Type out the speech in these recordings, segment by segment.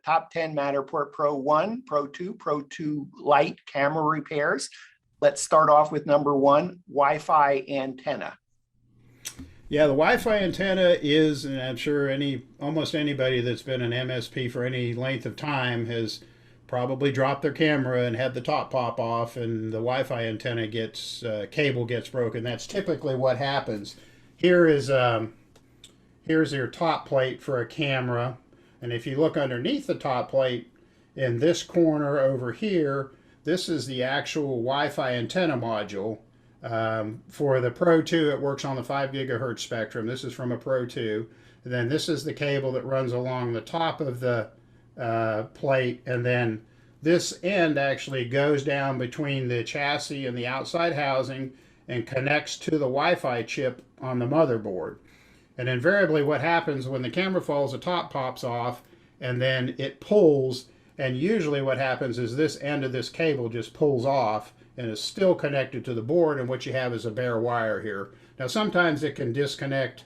top 10 Matterport Pro 1, Pro 2, Pro 2 Lite camera repairs. Let's start off with number one, Wi-Fi antenna. Yeah, the Wi-Fi antenna is, and I'm sure almost anybody that's been an MSP for any length of time has probably dropped their camera and had the top pop off, and the Wi-Fi antenna cable gets broken. That's typically what happens. Here's your top plate for a camera, and if you look underneath the top plate in this corner over here, this is the actual Wi-Fi antenna module. For the Pro 2, it works on the 5 gigahertz spectrum. This is from a Pro 2. And then this is the cable that runs along the top of the plate, and then this end actually goes down between the chassis and the outside housing and connects to the Wi-Fi chip on the motherboard. And invariably what happens when the camera falls, the top pops off and then it pulls, and usually what happens is this end of this cable just pulls off and is still connected to the board, and what you have is a bare wire here. Now sometimes it can disconnect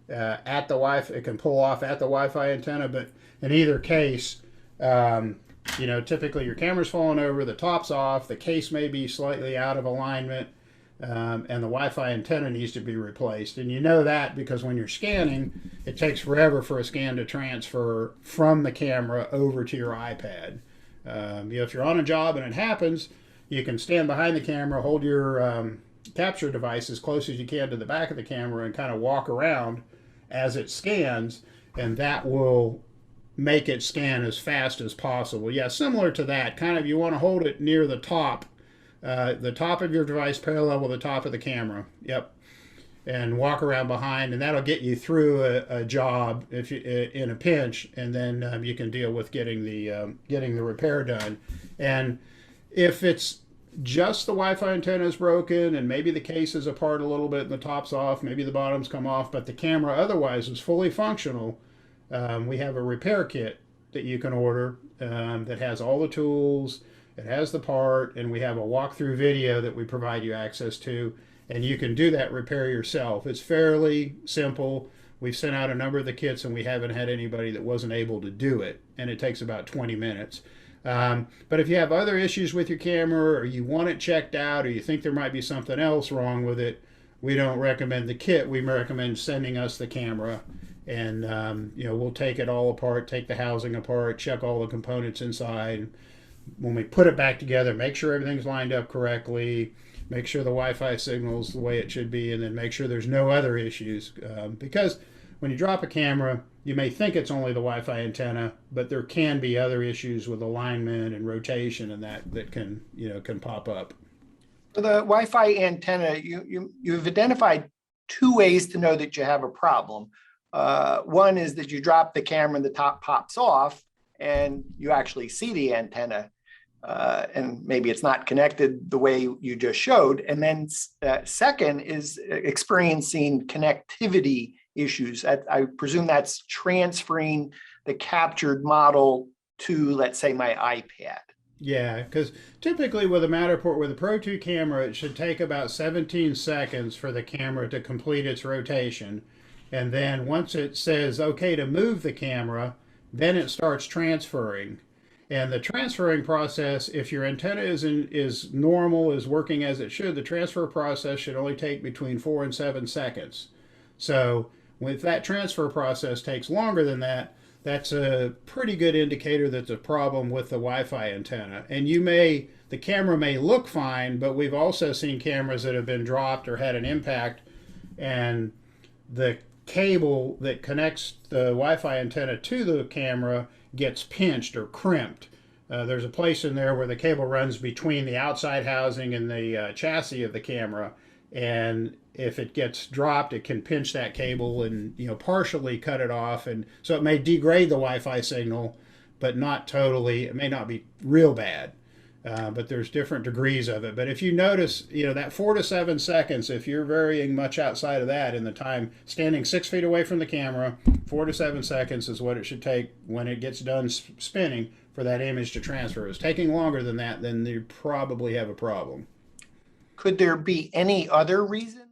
at the Wi-Fi, it can pull off at the Wi-Fi antenna, but in either case, typically your camera's falling over, the top's off, the case may be slightly out of alignment, and the Wi-Fi antenna needs to be replaced. And you know that because when you're scanning, it takes forever for a scan to transfer from the camera over to your iPad. If you're on a job and it happens, you can stand behind the camera, hold your capture device as close as you can to the back of the camera and kind of walk around as it scans, and that will make it scan as fast as possible. Yeah, similar to that, kind of you want to hold it near the top of your device parallel with the top of the camera. Yep. And walk around behind, and that'll get you through a job if you in a pinch, and then you can deal with getting the repair done. And if it's just the Wi-Fi antenna is broken and maybe the case is apart a little bit and the top's off, maybe the bottom's come off, but the camera otherwise is fully functional, we have a repair kit that you can order that has all the tools, it has the part, and we have a walkthrough video that we provide you access to, and you can do that repair yourself. It's fairly simple. We've sent out a number of the kits and we haven't had anybody that wasn't able to do it, and it takes about 20 minutes. But if you have other issues with your camera, or you want it checked out, or you think there might be something else wrong with it, we don't recommend the kit. We recommend sending us the camera, and we'll take it all apart, take the housing apart, check all the components inside. When we put it back together, make sure everything's lined up correctly, make sure the Wi-Fi signal's the way it should be, and then make sure there's no other issues. Because when you drop a camera, you may think it's only the Wi-Fi antenna, but there can be other issues with alignment and rotation and that can pop up. For the Wi-Fi antenna, you've identified two ways to know that you have a problem. One is that you drop the camera and the top pops off and you actually see the antenna, and maybe it's not connected the way you just showed. And then second is experiencing connectivity issues. I presume that's transferring the captured model to, let's say, my iPad. Yeah, because typically with a Matterport, with a Pro 2 camera, it should take about 17 seconds for the camera to complete its rotation. And then once it says, okay, to move the camera, then it starts transferring. And the transferring process, if your antenna is normal, is working as it should, the transfer process should only take between 4 and 7 seconds. So if that transfer process takes longer than that, that's a pretty good indicator that there's a problem with the Wi-Fi antenna. And the camera may look fine, but we've also seen cameras that have been dropped or had an impact, and the cable that connects the Wi-Fi antenna to the camera gets pinched or crimped. There's a place in there where the cable runs between the outside housing and the chassis of the camera, and if it gets dropped, it can pinch that cable and partially cut it off, and so it may degrade the Wi-Fi signal, but not totally. It may not be real bad, but there's different degrees of it. But if you notice, that 4 to 7 seconds, if you're varying much outside of that in the time, standing 6 feet away from the camera, 4 to 7 seconds is what it should take when it gets done spinning for that image to transfer. If it's taking longer than that, then you probably have a problem. Could there be any other reason